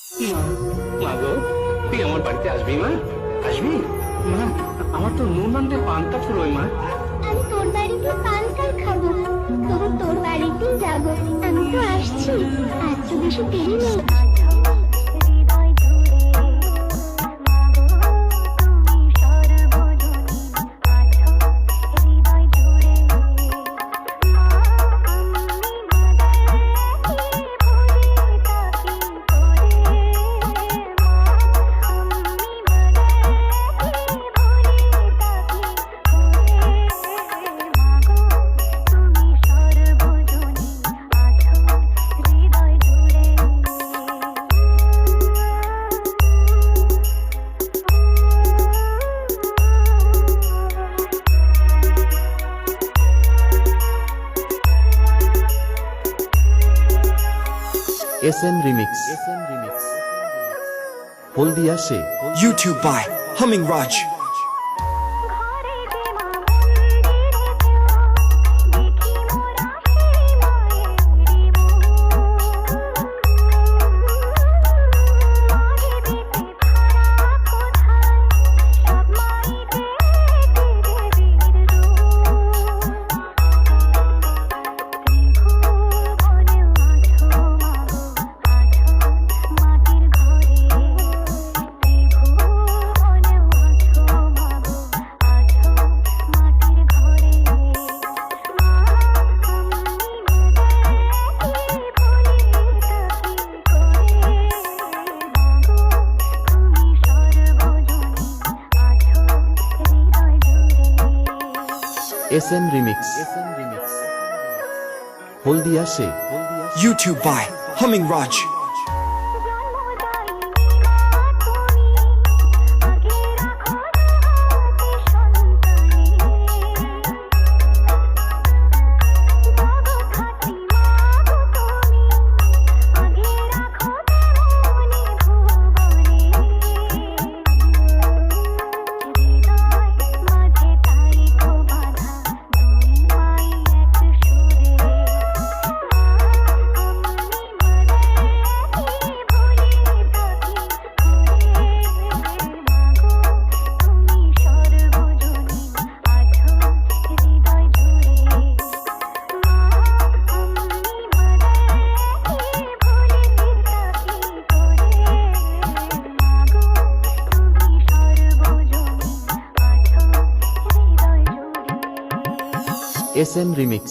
মা গো, তুই আমার বাড়িতে আসবি মা? আসবি মা? আমার তো নুন আনতে পান্তা ফুরোয় মা। আমি তোর বাড়িতে পান্তাই খাবো, তবু তোর বাড়িতেই যাবো। আমি তো আসছি, আজ তো বেশি দেরি নেই। SM Remix Haldia say YouTube by Humming Raj. SM Remix Haldia say YouTube by Humming Raj. SM Remix